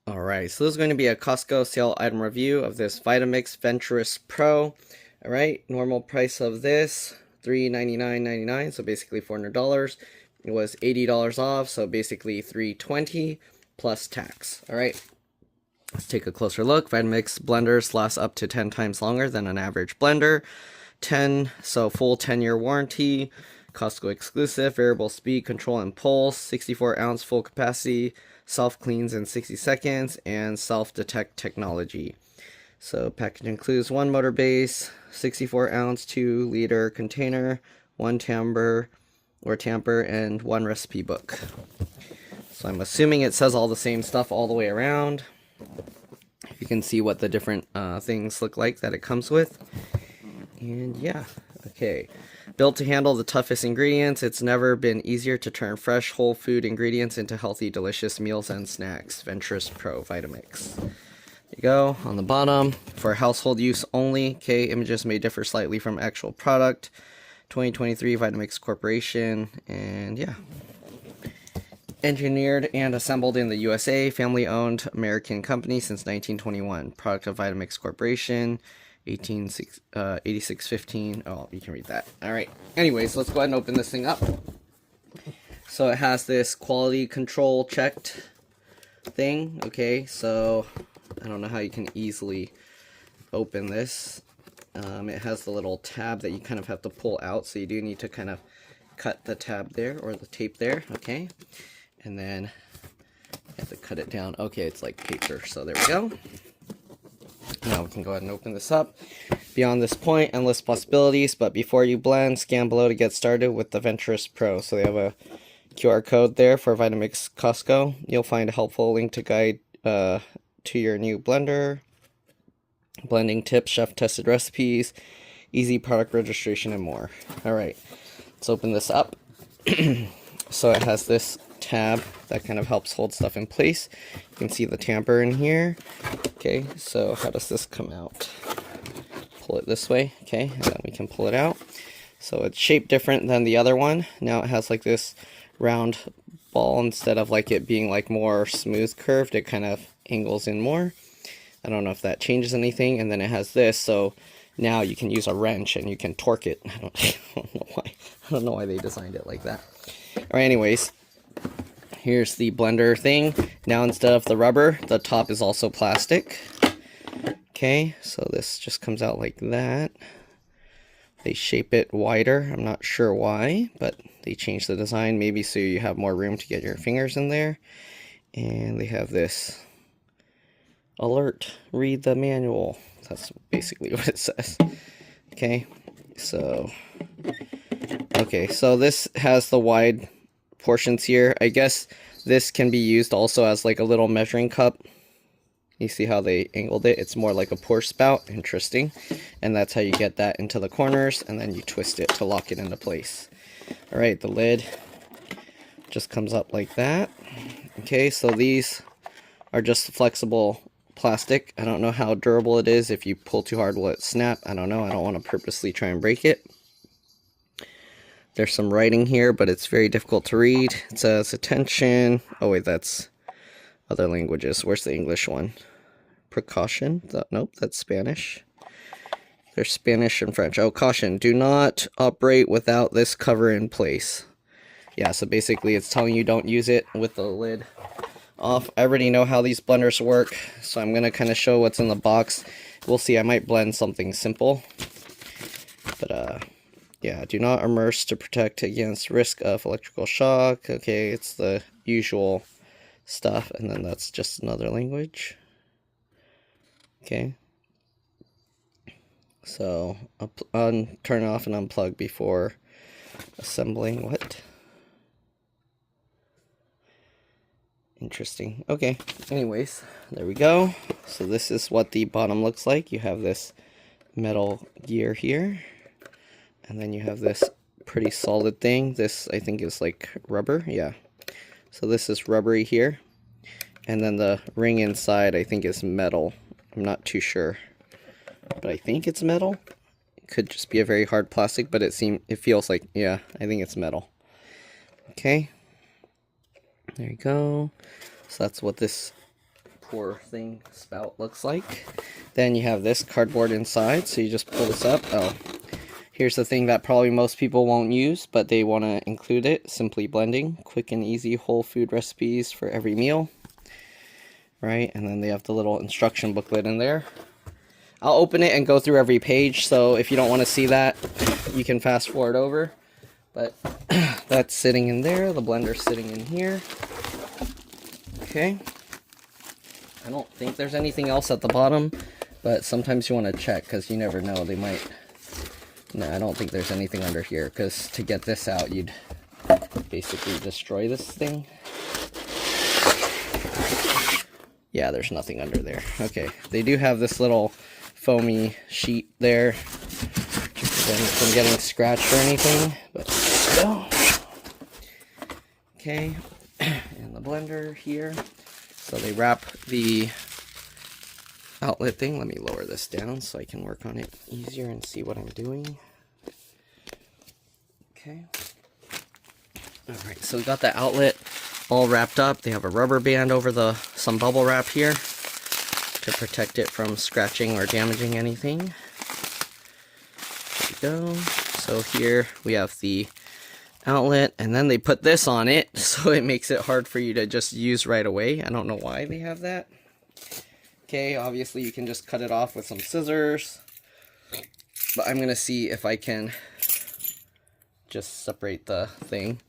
Alright, so this is going to be a Costco sale item review of this Vitamix Venturist Pro. Alright, normal price of this, $399.99, so basically $400. It was $80 off, so basically $320 plus tax. Alright, let's take a closer look. Vitamix blenders last up to 10 times longer than an average blender. So full 10-year warranty. Costco exclusive, variable speed, control, and pulse, 64-ounce full capacity, self-cleans in 60 seconds, and self-detect technology. So package includes one motor base, 64-ounce 2-liter container, one tamper, and one recipe book. So I'm assuming it says all the same stuff all the way around. You can see what the different things look like that it comes with. And yeah, okay. Built to handle the toughest ingredients, it's never been easier to turn fresh, whole food ingredients into healthy, delicious meals and snacks. Venturist Pro Vitamix. There you go. On the bottom, for household use only. Okay, images may differ slightly from actual product. 2023 Vitamix Corporation. And yeah. Engineered and assembled in the USA. Family-owned American company since 1921. Product of Vitamix Corporation. 8615. Oh, you can read that. Alright. Anyways, let's go ahead and open this thing up. So it has this quality control checked thing. Okay, so I don't know how you can easily open this. It has the little tab that you kind of have to pull out. So you do need to kind of cut the tab there, or the tape there. Okay. And then you have to cut it down. Okay, it's like paper. So there we go. Now we can go ahead and open this up. Beyond this point, endless possibilities, but before you blend, scan below to get started with the Venturist Pro. So they have a QR code there for Vitamix Costco. You'll find a helpful link to guide to your new blender, blending tips, chef-tested recipes, easy product registration, and more. Alright, let's open this up. So it has this tab that kind of helps hold stuff in place. You can see the tamper in here. Okay, so how does this come out? Pull it this way, okay, and then we can pull it out. So it's shaped different than the other one. Now it has like this round ball instead of like it being like more smooth curved. It kind of angles in more. I don't know if that changes anything. And then it has this, so now you can use a wrench and you can torque it. I don't know why they designed it like that. Alright, anyways, here's the blender thing. Now instead of the rubber, the top is also plastic. Okay, so this just comes out like that. They shape it wider. I'm not sure why, but they changed the design maybe so you have more room to get your fingers in there. And they have this alert, read the manual. That's basically what it says. Okay, so this has the wide portions here. I guess this can be used also as like a little measuring cup. You see how they angled it? It's more like a pour spout. Interesting. And that's how you get that into the corners, and then you twist it to lock it into place. Alright, the lid just comes up like that. Okay, so these are just flexible plastic. I don't know how durable it is. If you pull too hard, will it snap? I don't know. I don't want to purposely try and break it. There's some writing here, but it's very difficult to read. It says attention. Oh wait, that's other languages. Where's the English one? Precaution. Nope, that's Spanish. There's Spanish and French. Oh, caution. Do not operate without this cover in place. Yeah, so basically it's telling you don't use it with the lid off. I already know how these blenders work, so I'm going to kind of show what's in the box. We'll see. I might blend something simple. But, yeah, do not immerse to protect against risk of electrical shock. Okay, it's the usual stuff, and then that's just another language. Okay. So, turn off and unplug before assembling. What? Interesting. Okay, anyways, there we go. So this is what the bottom looks like. You have this metal gear here. And then you have this pretty solid thing. This, I think, is like rubber. Yeah. So this is rubbery here. And then the ring inside, I think, is metal. I'm not too sure. But I think it's metal. It could just be a very hard plastic, but it feels like, yeah, I think it's metal. Okay. There you go. So that's what this pour thing spout looks like. Then you have this cardboard inside, so you just pull this up. Oh, here's the thing that probably most people won't use, but they want to include it. Simply blending, quick and easy whole food recipes for every meal. Right, and then they have the little instruction booklet in there. I'll open it and go through every page, so if you don't want to see that, you can fast forward over. But that's sitting in there, the blender's sitting in here. Okay. I don't think there's anything else at the bottom, but sometimes you want to check because you never know, they might... No, I don't think there's anything under here, because to get this out, you'd basically destroy this thing. Yeah, there's nothing under there. Okay, they do have this little foamy sheet there to prevent from getting scratched or anything, but there we go. Okay, and the blender here. So they wrap the outlet thing. Let me lower this down so I can work on it easier and see what I'm doing. Okay. Alright, so we got the outlet all wrapped up. They have a rubber band over some bubble wrap here to protect it from scratching or damaging anything. There we go. So here we have the outlet, and then they put this on it, so it makes it hard for you to just use right away. I don't know why they have that. Okay, obviously you can just cut it off with some scissors, but I'm gonna see if I can just separate the thing.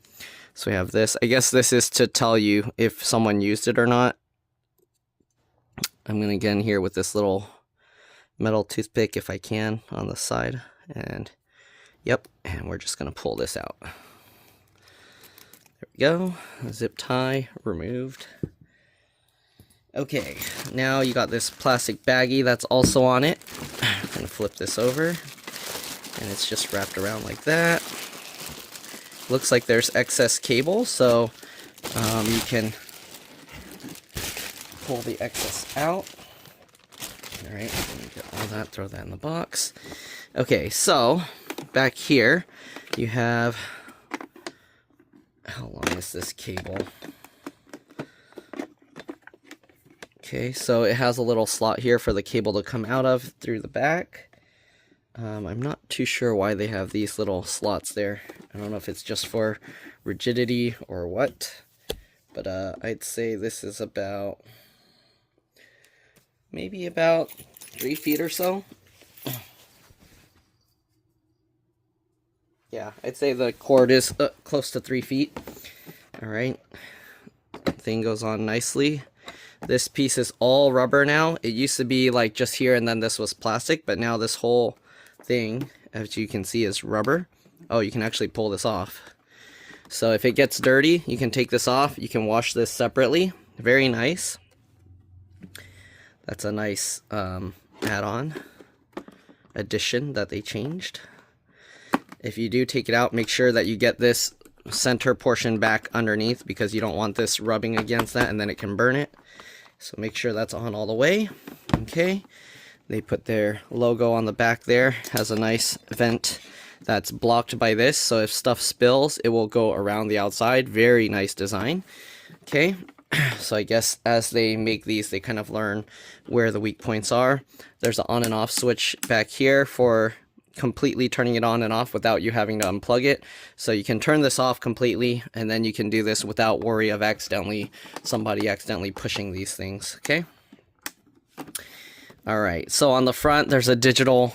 So we have this. I guess this is to tell you if someone used it or not. I'm going to get in here with this little metal toothpick if I can on the side. And yep, and we're just going to pull this out. There we go. Zip tie removed. Okay, now you got this plastic baggie that's also on it. I'm going to flip this over. And it's just wrapped around like that. Looks like there's excess cable, so you can pull the excess out. Alright, let me get all that, throw that in the box. Okay, so back here you have, how long is this cable? Okay, so it has a little slot here for the cable to come out of through the back. I'm not too sure why they have these little slots there. I don't know if it's just for rigidity or what, but I'd say this is about, maybe about 3 feet or so. Yeah, I'd say the cord is close to 3 feet. Alright, thing goes on nicely. This piece is all rubber now. It used to be like just here and then this was plastic, but now this whole thing, as you can see, is rubber. Oh, you can actually pull this off. So if it gets dirty, you can take this off. You can wash this separately. Very nice. That's a nice add-on addition that they changed. If you do take it out, make sure that you get this center portion back underneath, because you don't want this rubbing against that and then it can burn it. So make sure that's on all the way. Okay. They put their logo on the back there. Has a nice vent that's blocked by this, so if stuff spills, it will go around the outside. Very nice design. Okay, so I guess as they make these, they kind of learn where the weak points are. There's an on and off switch back here for completely turning it on and off without you having to unplug it. So you can turn this off completely, and then you can do this without worry of somebody accidentally pushing these things. Okay. Alright, so on the front, there's a digital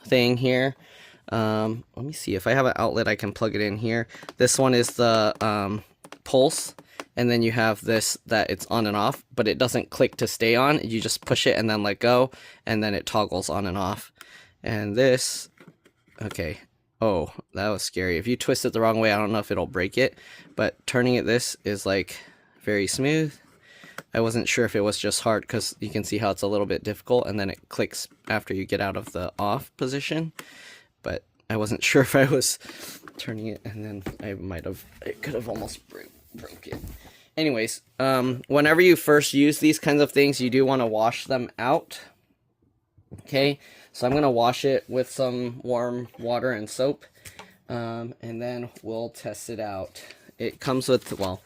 thing here. Let me see if I have an outlet I can plug it in here. This one is the pulse, and then you have this that it's on and off, but it doesn't click to stay on. You just push it and then let go, and then it toggles on and off. And this, okay, oh, that was scary. If you twist it the wrong way, I don't know if it'll break it, but turning it this is like very smooth. I wasn't sure if it was just hard, because you can see how it's a little bit difficult, and then it clicks after you get out of the off position. But I wasn't sure if I was turning it, and then it could have almost broke it. Anyways, whenever you first use these kinds of things, you do want to wash them out. Okay, so I'm going to wash it with some warm water and soap, and then we'll test it out. It comes with, well,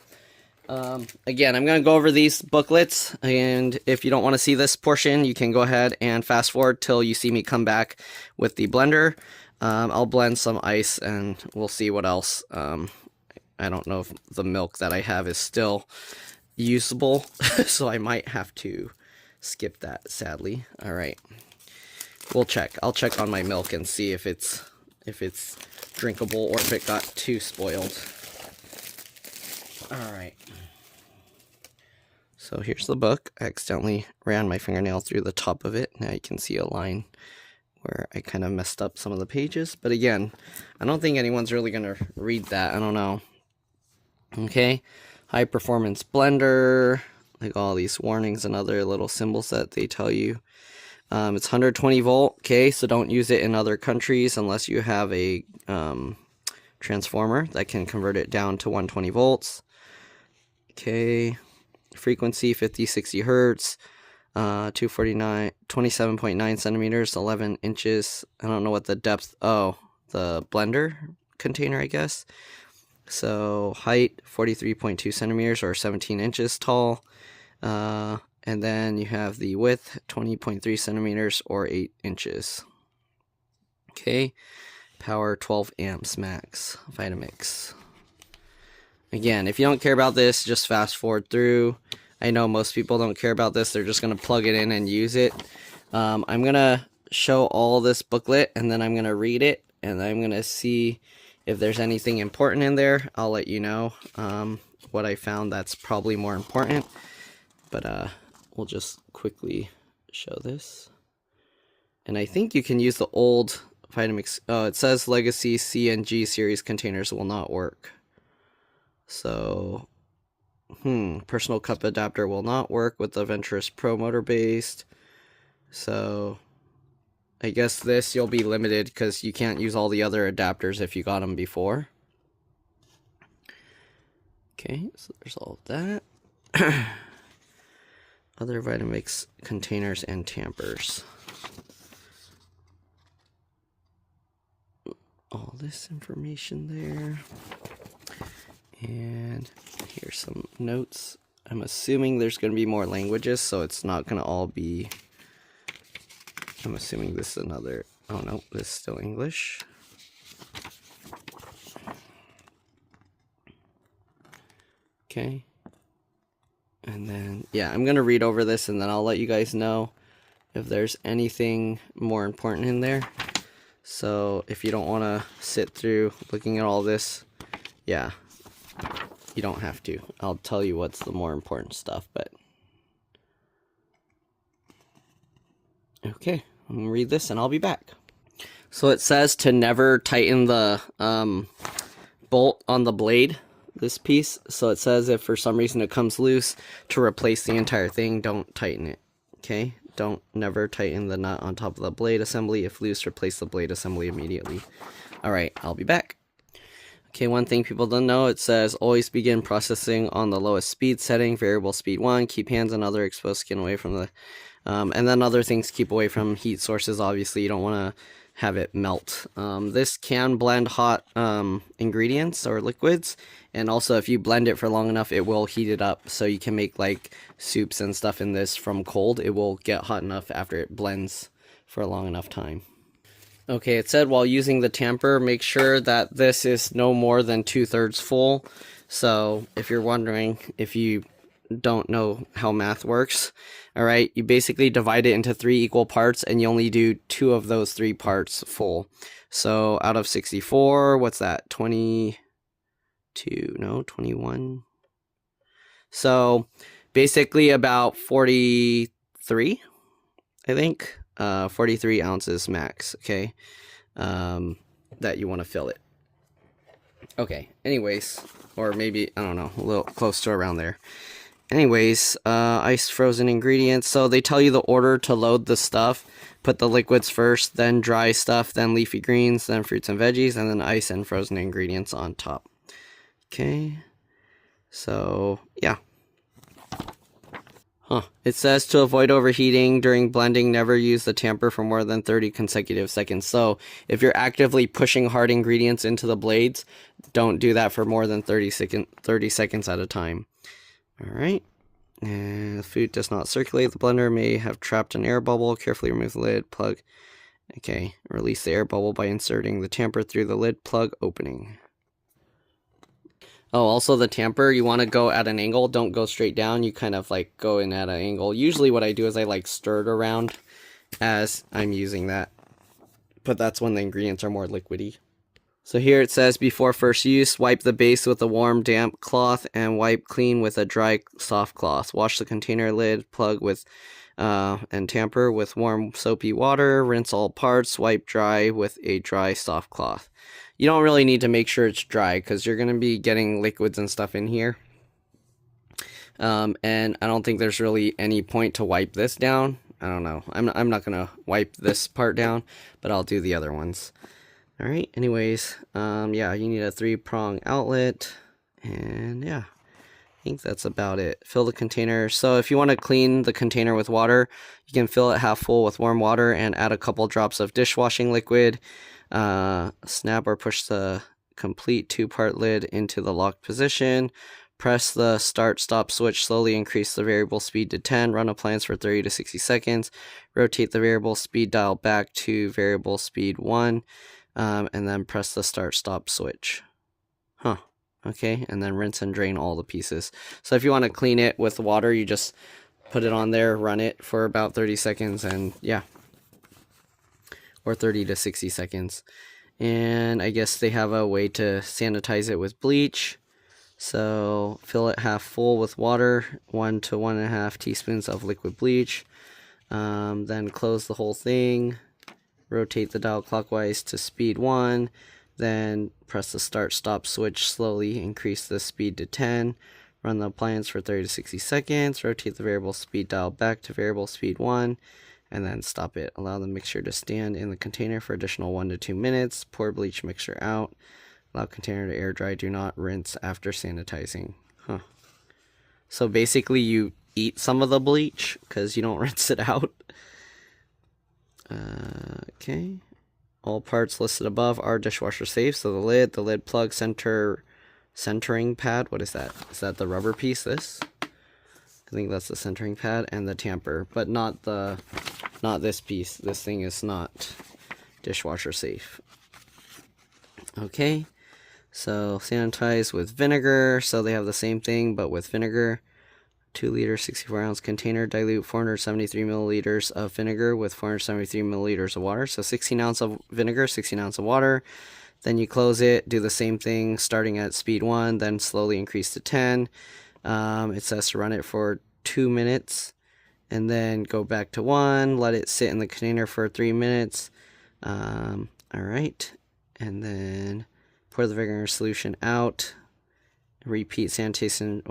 Again, I'm going to go over these booklets, and if you don't want to see this portion, you can go ahead and fast forward till you see me come back with the blender. I'll blend some ice, and we'll see what else. I don't know if the milk that I have is still usable, so I might have to skip that, sadly. All right, we'll check. I'll check on my milk and see if it's drinkable or if it got too spoiled. All right. So here's the book. I accidentally ran my fingernail through the top of it. Now you can see a line where I kind of messed up some of the pages. But again, I don't think anyone's really going to read that. I don't know. Okay. High performance blender. Like all these warnings and other little symbols that they tell you. It's 120 volt. Okay. So don't use it in other countries unless you have a transformer that can convert it down to 120 volts. Okay. Frequency 50-60 hertz, 27.9 centimeters, 11 inches. I don't know what the depth. Oh, the blender container, I guess. So height 43.2 centimeters or 17 inches tall. And then you have the width 20.3 centimeters or 8 inches. Okay. Power 12 amps max. Vitamix. Again, if you don't care about this, just fast forward through. I know most people don't care about this. They're just going to plug it in and use it. I'm going to show all this booklet, and then I'm going to read it, and I'm going to see if there's anything important in there. I'll let you know what I found that's probably more important. But we'll just quickly show this. And I think you can use the old Vitamix. Oh, it says Legacy C and G series containers will not work. So, personal cup adapter will not work with the Venturist Pro motor based. So, I guess this you'll be limited because you can't use all the other adapters if you got them before. Okay, so there's all of that. Other Vitamix containers and tampers. All this information there. And here's some notes. I'm assuming there's going to be more languages, so it's not going to all be... I'm assuming this is another... Oh no, this is still English. Okay. And then, yeah, I'm going to read over this, and then I'll let you guys know if there's anything more important in there. So, if you don't want to sit through looking at all this, yeah, you don't have to. I'll tell you what's the more important stuff, but... Okay, I'm going to read this, and I'll be back. So, it says to never tighten the bolt on the blade, this piece. So, it says if for some reason it comes loose, to replace the entire thing, don't tighten it. Okay? Don't never tighten the nut on top of the blade assembly. If loose, replace the blade assembly immediately. Alright, I'll be back. Okay, one thing people don't know, it says always begin processing on the lowest speed setting, variable speed 1, keep hands and other exposed skin away from the, and then other things, keep away from heat sources. Obviously, you don't want to have it melt. This can blend hot ingredients or liquids, and also if you blend it for long enough, it will heat it up, so you can make like soups and stuff in this from cold. It will get hot enough after it blends for a long enough time. Okay, it said while using the tamper, make sure that this is no more than 2/3 full. So if you're wondering, if you don't know how math works, alright, you basically divide it into 3 equal parts, and you only do 2 of those 3 parts full. So out of 64, what's that? 22, no, 21. So basically about 43, I think. 43 ounces max, okay, that you want to fill it. Okay, anyways, or maybe, I don't know, a little close to around there. Anyways, ice frozen ingredients. So they tell you the order to load the stuff. Put the liquids first, then dry stuff, then leafy greens, then fruits and veggies, and then ice and frozen ingredients on top. Okay, so, yeah. It says to avoid overheating during blending, never use the tamper for more than 30 consecutive seconds. So if you're actively pushing hard ingredients into the blades, don't do that for more than 30 seconds at a time. Alright. And the food does not circulate. The blender may have trapped an air bubble. Carefully remove the lid plug. Okay, release the air bubble by inserting the tamper through the lid plug opening. Oh, also the tamper, you want to go at an angle. Don't go straight down. You kind of like go in at an angle. Usually what I do is I like stir it around as I'm using that. But that's when the ingredients are more liquidy. So here it says, before first use, wipe the base with a warm, damp cloth and wipe clean with a dry, soft cloth. Wash the container lid plug with and tamper with warm, soapy water. Rinse all parts. Wipe dry with a dry, soft cloth. You don't really need to make sure it's dry because you're going to be getting liquids and stuff in here. And I don't think there's really any point to wipe this down. I don't know. I'm not going to wipe this part down, but I'll do the other ones. Alright, anyways, yeah, you need a 3-prong outlet, and yeah, I think that's about it. Fill the container. So if you want to clean the container with water, you can fill it half full with warm water and add a couple drops of dishwashing liquid. Snap or push the complete 2-part lid into the locked position. Press the start-stop switch, slowly increase the variable speed to 10, run appliance for 30 to 60 seconds, rotate the variable speed dial back to variable speed 1, and then press the start-stop switch. Okay, and then rinse and drain all the pieces. So if you want to clean it with water, you just put it on there, run it for about 30 seconds, and yeah. Or 30 to 60 seconds. And I guess they have a way to sanitize it with bleach. So fill it half full with water, 1 to 1.5 teaspoons of liquid bleach. Then close the whole thing. Rotate the dial clockwise to speed 1, then press the start-stop switch, slowly increase the speed to 10, run the appliance for 30 to 60 seconds, rotate the variable speed dial back to variable speed 1, and then stop it. Allow the mixture to stand in the container for additional 1 to 2 minutes, pour bleach mixture out, allow container to air dry, do not rinse after sanitizing. So basically you eat some of the bleach because you don't rinse it out. Okay, all parts listed above are dishwasher safe. So the lid plug, centering pad. What is that? Is that the rubber piece? This? I think that's the centering pad, and the tamper, but not this piece. This thing is not dishwasher safe. Okay, so sanitize with vinegar. So they have the same thing, but with vinegar. 2-liter 64-ounce container, dilute 473 milliliters of vinegar with 473 milliliters of water. So 16 ounce of vinegar, 16 ounce of water. Then you close it, do the same thing starting at speed 1, then slowly increase to 10. It says to run it for 2 minutes and then go back to 1, let it sit in the container for 3 minutes. Alright, and then pour the vinegar solution out. Repeat sanitation.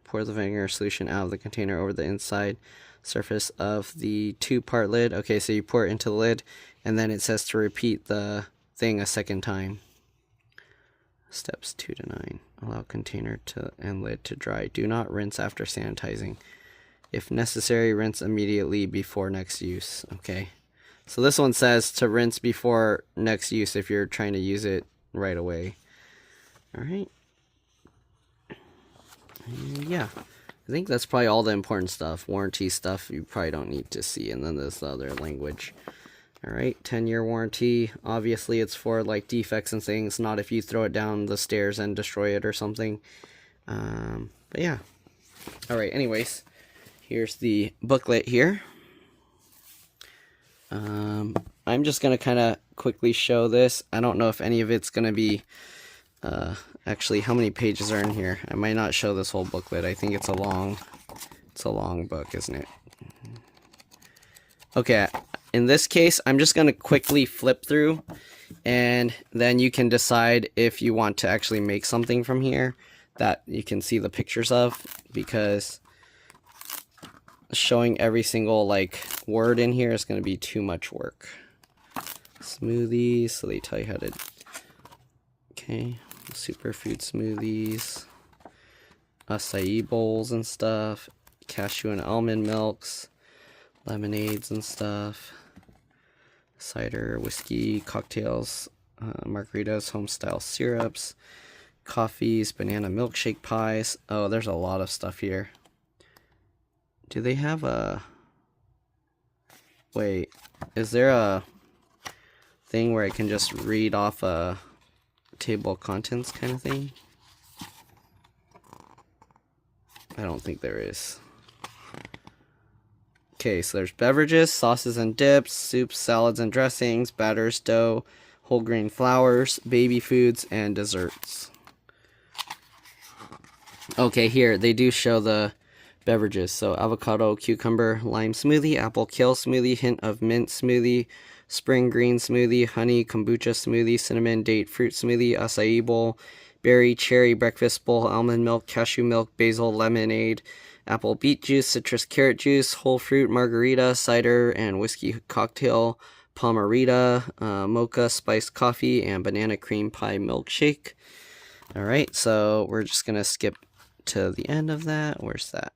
Pour the vinegar solution out of the container over the inside surface of the 2-part lid. Okay, so you pour it into the lid, and then it says to repeat the thing a second time. Steps 2 to 9. Allow container and lid to dry. Do not rinse after sanitizing. If necessary, rinse immediately before next use. Okay, so this one says to rinse before next use if you're trying to use it right away. Alright. And yeah, I think that's probably all the important stuff. Warranty stuff you probably don't need to see. And then there's the other language. Alright, 10-year warranty. Obviously it's for like defects and things, not if you throw it down the stairs and destroy it or something. But yeah. Alright, anyways, here's the booklet here. I'm just going to kind of quickly show this. I don't know if any of it's going to be... actually, how many pages are in here? I might not show this whole booklet. I think it's a long book, isn't it? Okay, in this case, I'm just going to quickly flip through, and then you can decide if you want to actually make something from here that you can see the pictures of, because showing every single, like, word in here is going to be too much work. Smoothies, so they tell you how to... Okay. Superfood smoothies, acai bowls and stuff, cashew and almond milks, lemonades and stuff, cider, whiskey, cocktails, margaritas, home style syrups, coffees, banana milkshake pies. Oh, there's a lot of stuff here. Do they have a... Wait, is there a thing where I can just read off a table of contents kind of thing? I don't think there is. Okay, so there's beverages, sauces and dips, soups, salads and dressings, batters, dough, whole grain flours, baby foods, and desserts. Okay, here, they do show the beverages. So avocado, cucumber, lime smoothie, apple kale smoothie, hint of mint smoothie, spring green smoothie, honey, kombucha smoothie, cinnamon date fruit smoothie, acai bowl, berry cherry breakfast bowl, almond milk, cashew milk, basil lemonade, apple beet juice, citrus carrot juice, whole fruit margarita, cider and whiskey cocktail, palmerita, mocha spiced coffee, and banana cream pie milkshake. Alright, so we're just gonna skip to the end of that. Where's that?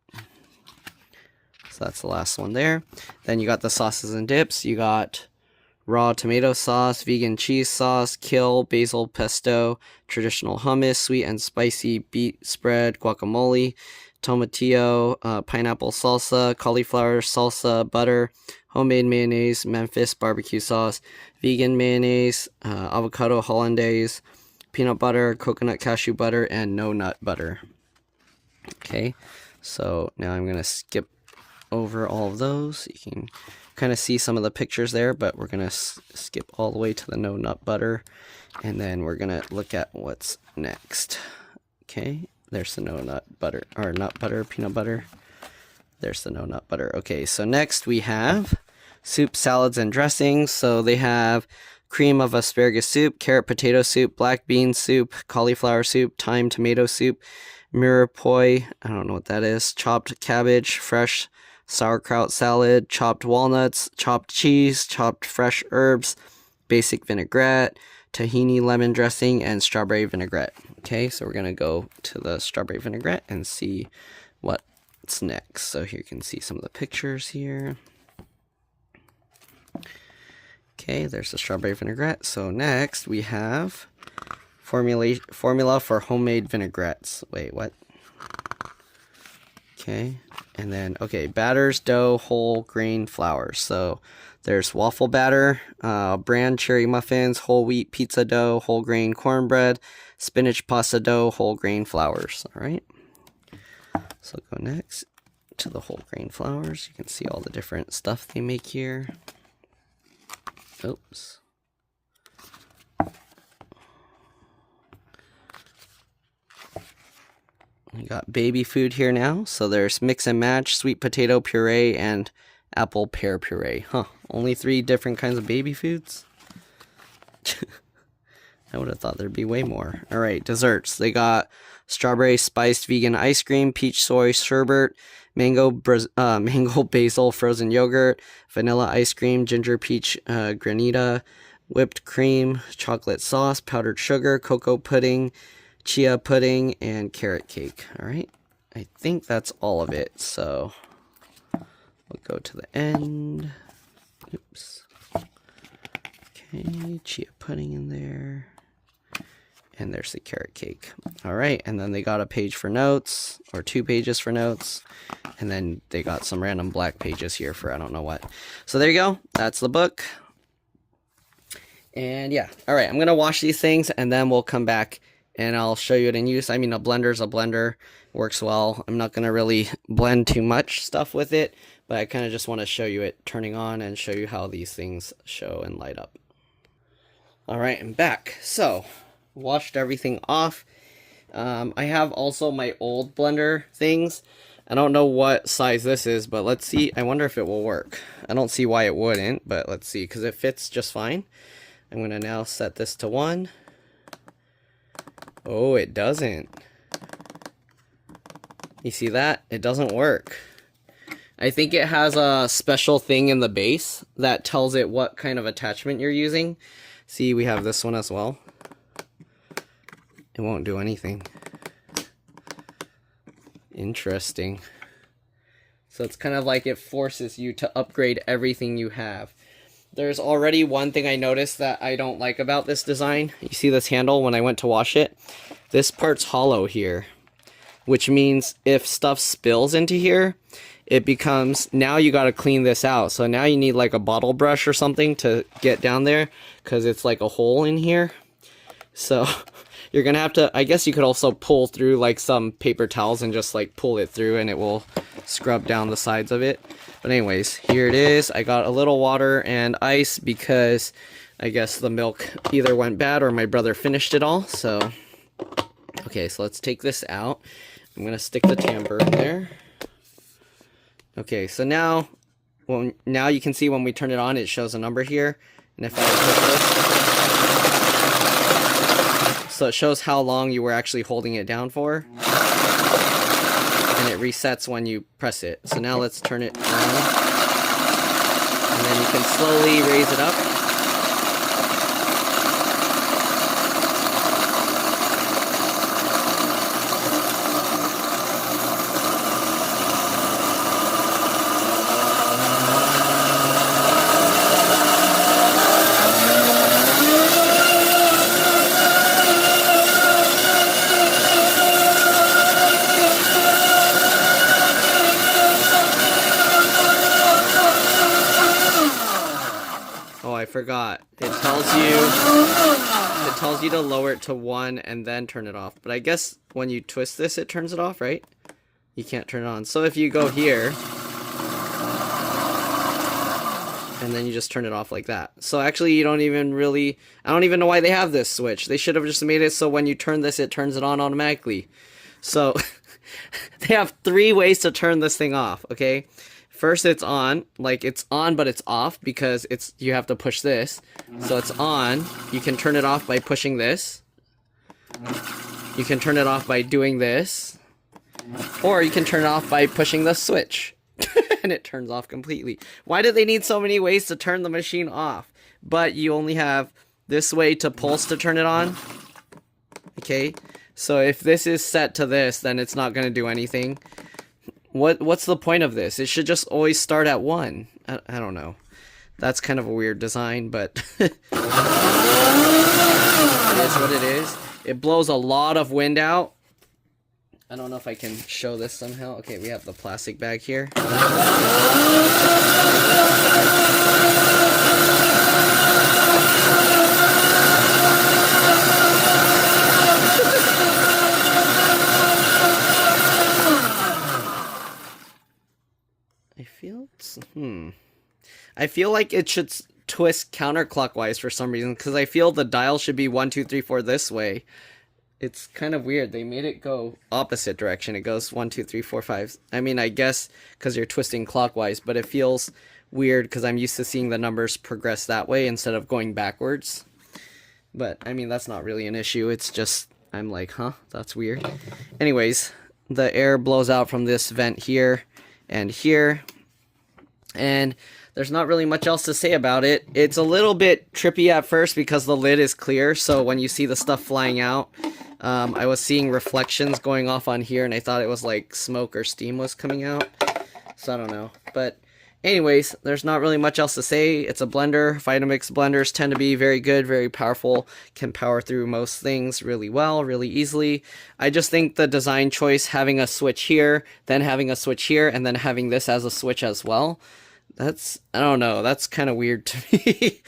So that's the last one there. Then you got the sauces and dips. You got raw tomato sauce, vegan cheese sauce, kale, basil pesto, traditional hummus, sweet and spicy beet spread, guacamole, tomatillo, pineapple salsa, cauliflower salsa, butter, homemade mayonnaise, Memphis barbecue sauce, vegan mayonnaise, avocado hollandaise, peanut butter, coconut cashew butter, and no nut butter. Okay, so now I'm going to skip over all of those. You can kind of see some of the pictures there, but we're going to skip all the way to the no nut butter, and then we're going to look at what's next. Okay, there's the no nut butter, or nut butter, peanut butter. There's the no nut butter. Okay, so next we have soup, salads, and dressings. So they have cream of asparagus soup, carrot potato soup, black bean soup, cauliflower soup, thyme tomato soup, mirepoix, I don't know what that is, chopped cabbage, fresh sauerkraut salad, chopped walnuts, chopped cheese, chopped fresh herbs, basic vinaigrette, tahini lemon dressing, and strawberry vinaigrette. Okay, so we're going to go to the strawberry vinaigrette and see what's next. So here you can see some of the pictures here. Okay, there's the strawberry vinaigrette. So next we have formula for homemade vinaigrettes. Wait, what? Okay, and then, okay, batters, dough, whole grain flours. So there's waffle batter, bran cherry muffins, whole wheat pizza dough, whole grain cornbread, spinach pasta dough, whole grain flours. All right, so go next to the whole grain flours. You can see all the different stuff they make here. Oops. We got baby food here now. So there's mix and match, sweet potato puree, and apple pear puree. Huh, only 3 different kinds of baby foods? I would have thought there'd be way more. Alright, desserts. They got strawberry spiced vegan ice cream, peach soy sherbet, mango basil frozen yogurt, vanilla ice cream, ginger peach granita, whipped cream, chocolate sauce, powdered sugar, cocoa pudding, chia pudding, and carrot cake. Alright, I think that's all of it. So we'll go to the end. Oops. Okay, chia pudding in there. And there's the carrot cake. Alright, and then they got a page for notes, or 2 pages for notes. And then they got some random black pages here for I don't know what. So there you go. That's the book. And yeah, alright, I'm going to wash these things and then we'll come back and I'll show you it in use. I mean, a blender's a blender. Works well. I'm not going to really blend too much stuff with it, but I kind of just want to show you it turning on and show you how these things show and light up. Alright, I'm back. So, washed everything off. I have also my old blender things. I don't know what size this is, but let's see. I wonder if it will work. I don't see why it wouldn't, but let's see, because it fits just fine. I'm going to now set this to 1. Oh, it doesn't. You see that? It doesn't work. I think it has a special thing in the base that tells it what kind of attachment you're using. See, we have this one as well. It won't do anything. Interesting. So it's kind of like it forces you to upgrade everything you have. there's already one thing I noticed that I don't like about this design. You see this handle when I went to wash it? This part's hollow here, which means if stuff spills into here, it becomes, now you got to clean this out. So now you need like a bottle brush or something to get down there, because it's like a hole in here. So you're going to have to, I guess you could also pull through like some paper towels and just like pull it through and it will scrub down the sides of it. But anyways, here it is. I got a little water and ice because I guess the milk either went bad or my brother finished it all. So, okay, so let's take this out. I'm going to stick the tamper in there. Okay, so now, now you can see when we turn it on, it shows a number here. And if I push this, so it shows how long you were actually holding it down for. And it resets when you press it. So now let's turn it on. And then you can slowly raise it up. I forgot. It tells you to lower it to 1 and then turn it off. But I guess when you twist this, it turns it off, right? You can't turn it on. So if you go here, and then you just turn it off like that. So actually you don't even really, I don't even know why they have this switch. They should have just made it so when you turn this, it turns it on automatically. So they have 3 ways to turn this thing off, okay? First, it's on, like it's on, but it's off because you have to push this. So it's on. You can turn it off by pushing this. You can turn it off by doing this. Or you can turn it off by pushing the switch. And it turns off completely. Why do they need so many ways to turn the machine off? But you only have this way to pulse to turn it on. Okay, so if this is set to this, then it's not going to do anything. What's the point of this? It should just always start at 1. I don't know. That's kind of a weird design, but it is what it is. It blows a lot of wind out. I don't know if I can show this somehow. Okay, we have the plastic bag here. I feel like it should twist counterclockwise for some reason, because I feel the dial should be 1, 2, 3, 4 this way. It's kind of weird. They made it go opposite direction. It goes 1, 2, 3, 4, 5. I mean, I guess because you're twisting clockwise, but it feels weird because I'm used to seeing the numbers progress that way instead of going backwards. But, I mean, that's not really an issue. It's just, I'm like, huh, that's weird. Anyways, the air blows out from this vent here and here. And there's not really much else to say about it. It's a little bit trippy at first because the lid is clear, so when you see the stuff flying out, I was seeing reflections going off on here, and I thought it was like smoke or steam was coming out. So I don't know. But anyways, there's not really much else to say. It's a blender. Vitamix blenders tend to be very good, very powerful, can power through most things really well, really easily. I just think the design choice, having a switch here, then having a switch here, and then having this as a switch as well, that's, I don't know, that's kind of weird to me.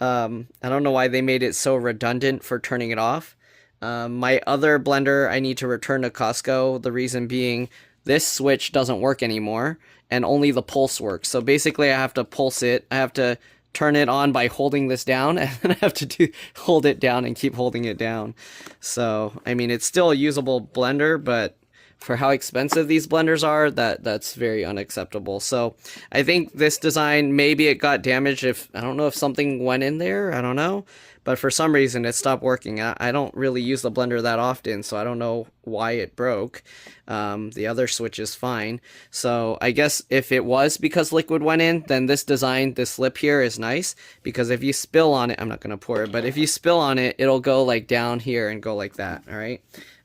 I don't know why they made it so redundant for turning it off. My other blender I need to return to Costco, the reason being this switch doesn't work anymore and only the pulse works. So basically I have to pulse it, I have to turn it on by holding this down, and then I have to hold it down and keep holding it down. So, I mean, it's still a usable blender, but for how expensive these blenders are, that's very unacceptable. So I think this design, maybe it got damaged if, I don't know if something went in there, I don't know. But for some reason it stopped working. I don't really use the blender that often, so I don't know why it broke. The other switch is fine. So I guess if it was because liquid went in, then this design, this lip here is nice. Because if you spill on it, I'm not going to pour it, but if you spill on it, it'll go like down here and go like that, alright?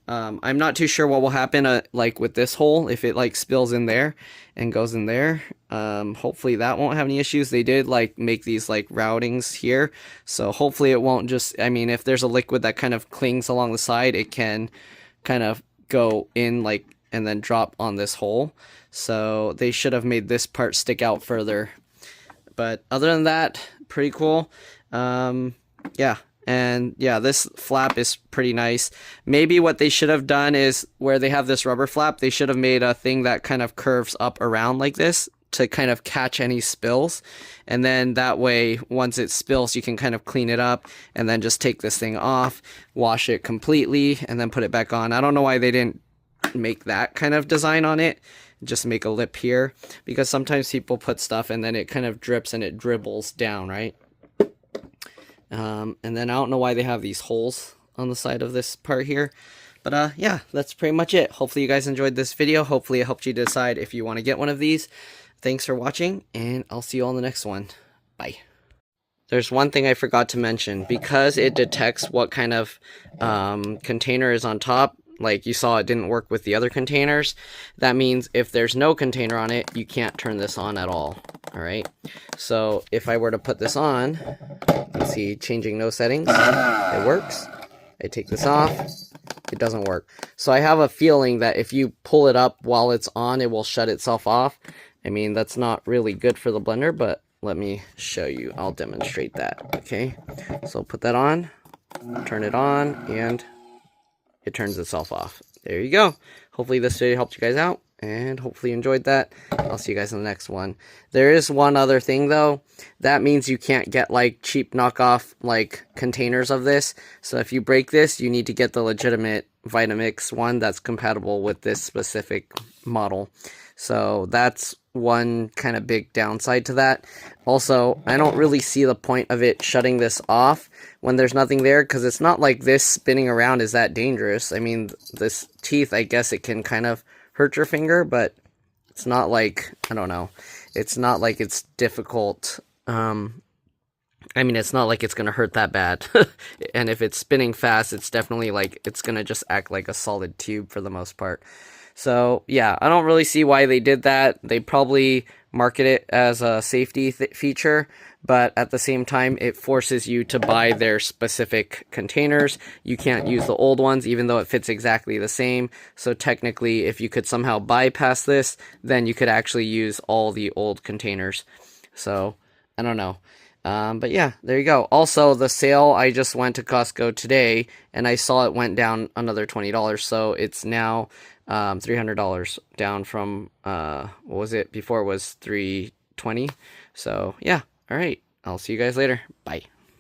I'm not too sure what will happen like with this hole, if it like spills in there and goes in there. Hopefully that won't have any issues. They did like make these like routings here, so hopefully it won't just, I mean, if there's a liquid that kind of clings along the side, it can kind of go in like and then drop on this hole. So they should have made this part stick out further. But other than that, pretty cool. Yeah. And yeah, this flap is pretty nice. Maybe what they should have done is where they have this rubber flap, they should have made a thing that kind of curves up around like this to kind of catch any spills. And then that way, once it spills, you can kind of clean it up and then just take this thing off, wash it completely, and then put it back on. I don't know why they didn't make that kind of design on it. Just make a lip here, because sometimes people put stuff and then it kind of drips and it dribbles down, right? And then I don't know why they have these holes on the side of this part here. But yeah, that's pretty much it. Hopefully you guys enjoyed this video. Hopefully it helped you decide if you want to get one of these. Thanks for watching, and I'll see you all in the next one. Bye. There's one thing I forgot to mention. Because it detects what kind of container is on top, like you saw it didn't work with the other containers, that means if there's no container on it, you can't turn this on at all. Alright, so if I were to put this on, you see changing no settings, it works. I take this off, it doesn't work. So I have a feeling that if you pull it up while it's on, it will shut itself off. I mean, that's not really good for the blender, but let me show you. I'll demonstrate that. Okay, so put that on, turn it on, and it turns itself off. There you go. Hopefully this video helped you guys out, and hopefully you enjoyed that. I'll see you guys in the next one. There is one other thing though. That means you can't get like cheap knockoff like containers of this. So if you break this, you need to get the legitimate Vitamix one that's compatible with this specific model. So that's one kind of big downside to that. Also, I don't really see the point of it shutting this off when there's nothing there, because it's not like this spinning around is that dangerous. I mean, this teeth, I guess it can kind of hurt your finger, but it's not like, I don't know, it's not like it's difficult. I mean, it's not like it's gonna hurt that bad. And if it's spinning fast, it's definitely like, it's gonna just act like a solid tube for the most part. So yeah, I don't really see why they did that. They probably market it as a safety feature, but at the same time, it forces you to buy their specific containers. You can't use the old ones, even though it fits exactly the same. So technically, if you could somehow bypass this, then you could actually use all the old containers. So I don't know. But yeah, there you go. Also, the sale, I just went to Costco today, and I saw it went down another $20. So it's now $300 down from, what was it? Before it was $320. So yeah, all right. I'll see you guys later. Bye.